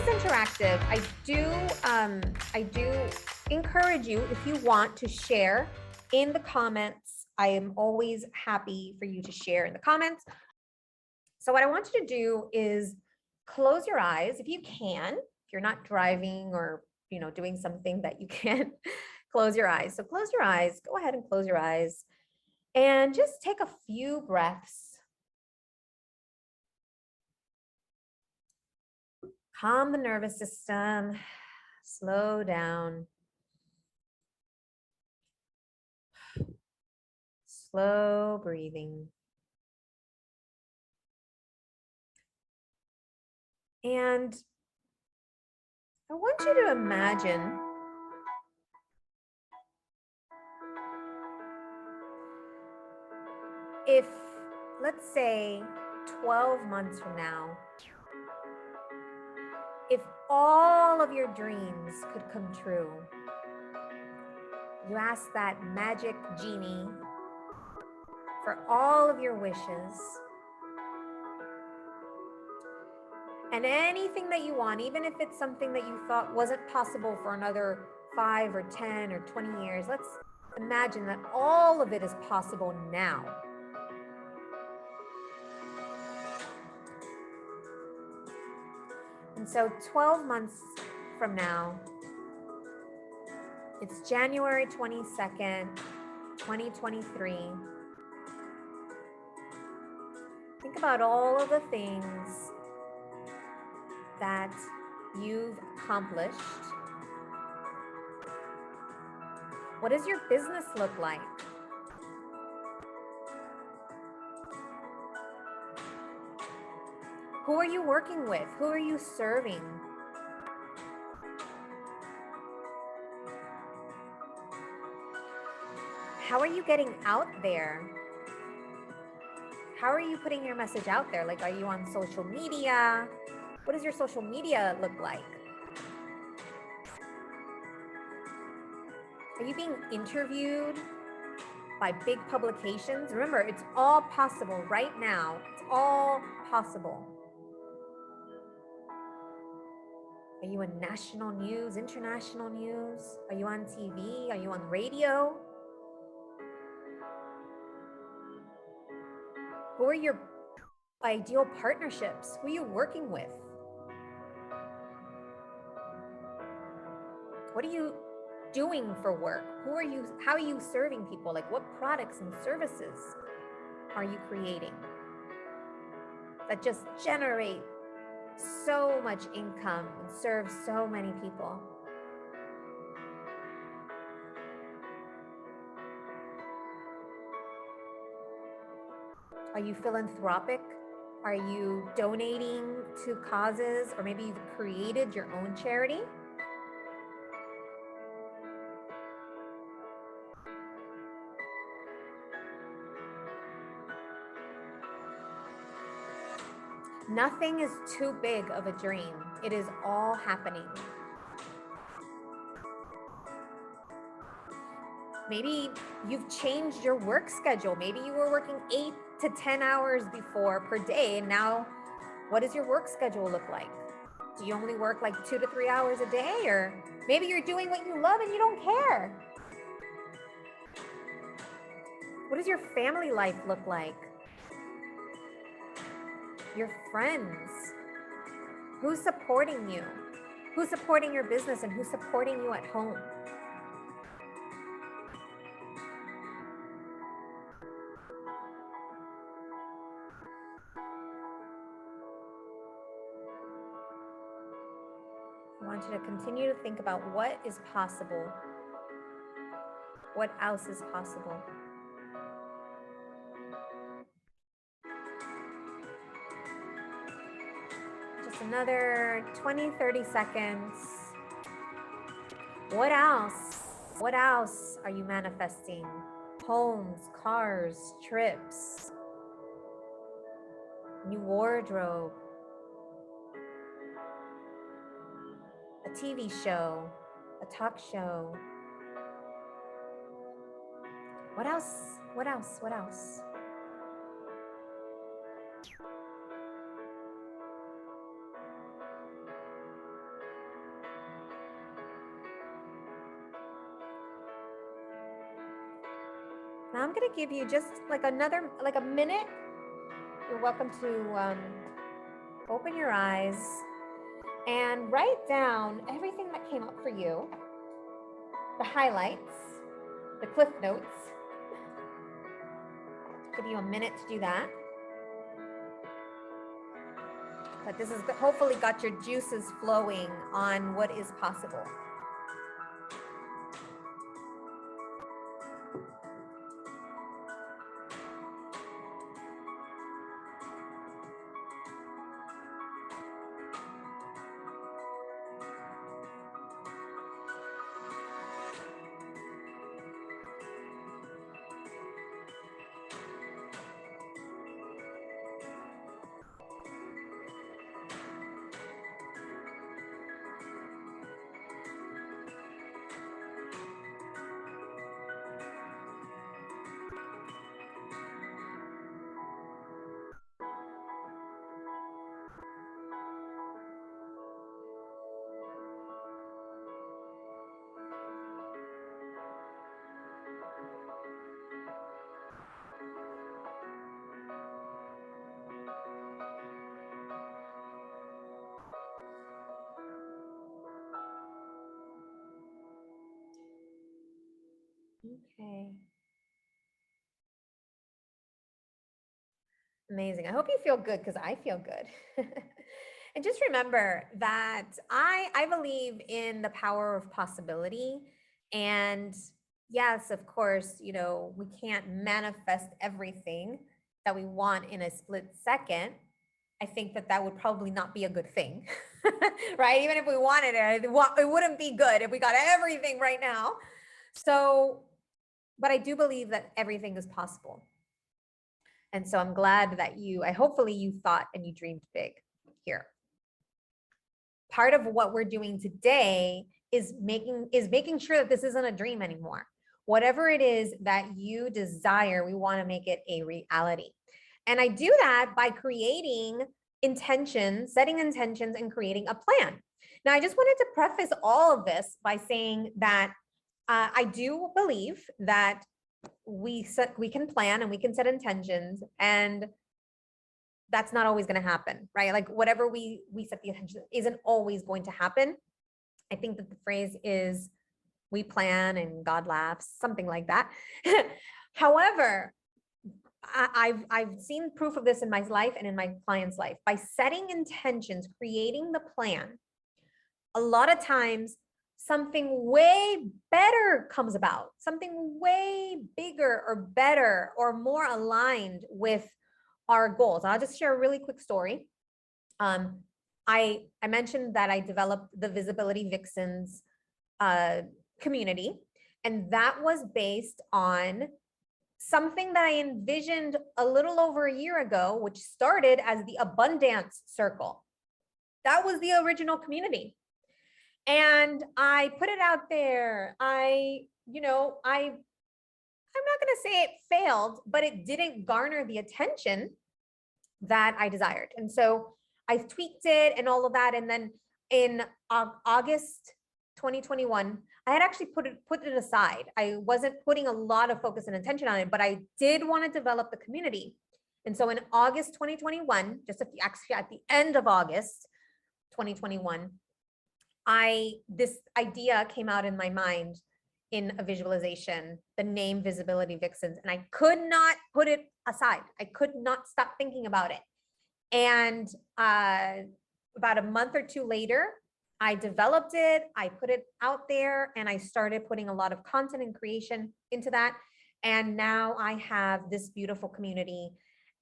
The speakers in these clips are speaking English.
interactive. I do encourage you, if you want, to share in the comments. I am always happy for you to share in the comments. So what I want you to do is close your eyes if you can. If you're not driving or doing something that you can't close your eyes. So close your eyes. Go ahead and close your eyes and just take a few breaths. Calm the nervous system. Slow down. Slow breathing. And I want you to imagine if, let's say, 12 months from now, if all of your dreams could come true, you ask that magic genie for all of your wishes and anything that you want, even if it's something that you thought wasn't possible for another 5 or 10 or 20 years. Let's imagine that all of it is possible now. And so 12 months from now, it's January 22nd, 2023. Think about all of the things that you've accomplished. What does your business look like? Who are you working with? Who are you serving? How are you getting out there? How are you putting your message out there? Like, are you on social media? What does your social media look like? Are you being interviewed by big publications? Remember, it's all possible right now. It's all possible. Are you in national news, international news? Are you on TV? Are you on radio? Who are your ideal partnerships? Who are you working with? What are you doing for work? How are you serving people? Like, what products and services are you creating that just generate so much income and serve so many people? Are you philanthropic? Are you donating to causes, or maybe you've created your own charity? Nothing is too big of a dream. It is all happening. Maybe you've changed your work schedule. Maybe you were working 8 to 10 hours before per day. And now, what does your work schedule look like? Do you only work like 2 to 3 hours a day? Or maybe you're doing what you love and you don't care. What does your family life look like? Your friends? Who's supporting you? Who's supporting your business, and who's supporting you at home? I want you to continue to think about what is possible. What else is possible? Just another 20, 30 seconds. What else? What else are you manifesting? Homes, cars, trips, new wardrobe, a TV show, a talk show. What else? What else? What else? Now I'm gonna give you just like a minute. You're welcome to open your eyes and write down everything that came up for you, the highlights, the cliff notes. Give you a minute to do that. But this has hopefully got your juices flowing on what is possible. Okay. Amazing. I hope you feel good because I feel good. And just remember that I believe in the power of possibility. And yes, of course, we can't manifest everything that we want in a split second. I think that would probably not be a good thing, right? Even if we wanted it, it wouldn't be good if we got everything right now. So, but I do believe that everything is possible. And so I'm glad that hopefully you thought and you dreamed big here. Part of what we're doing today is making sure that this isn't a dream anymore. Whatever it is that you desire, we want to make it a reality. And I do that by creating intentions, setting intentions, and creating a plan. Now, I just wanted to preface all of this by saying that I do believe that we can plan and we can set intentions, and that's not always going to happen, right? Like whatever we set the intention isn't always going to happen. I think that the phrase is we plan and God laughs, something like that. However, I've seen proof of this in my life and in my clients' life. By setting intentions, creating the plan, a lot of times something way better comes about, something way bigger or better or more aligned with our goals. I'll just share a really quick story. I mentioned that I developed the Visibility Vixens community, and that was based on something that I envisioned a little over a year ago, which started as the Abundance Circle. That was the original community. And I put it out there. I'm not going to say it failed, but it didn't garner the attention that I desired. And so I tweaked it and all of that. And then in August 2021, I had actually put it aside. I wasn't putting a lot of focus and attention on it, but I did want to develop the community. And so in August 2021, actually at the end of August 2021, this idea came out in my mind in a visualization, the name Visibility Vixens, and I could not put it aside. I could not stop thinking about it. And about a month or two later, I developed it, I put it out there, and I started putting a lot of content and creation into that. And now I have this beautiful community,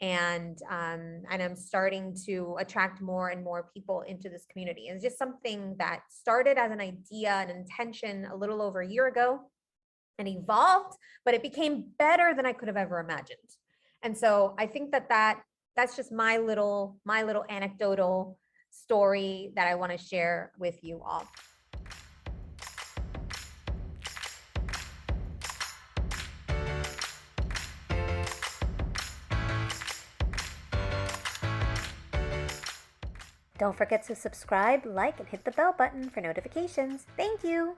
and I'm starting to attract more and more people into this community. And it's just something that started as an idea, an intention a little over a year ago and evolved, but it became better than I could have ever imagined. And so I think that's just my little anecdotal story that I want to share with you all. Don't forget to subscribe, like, and hit the bell button for notifications. Thank you.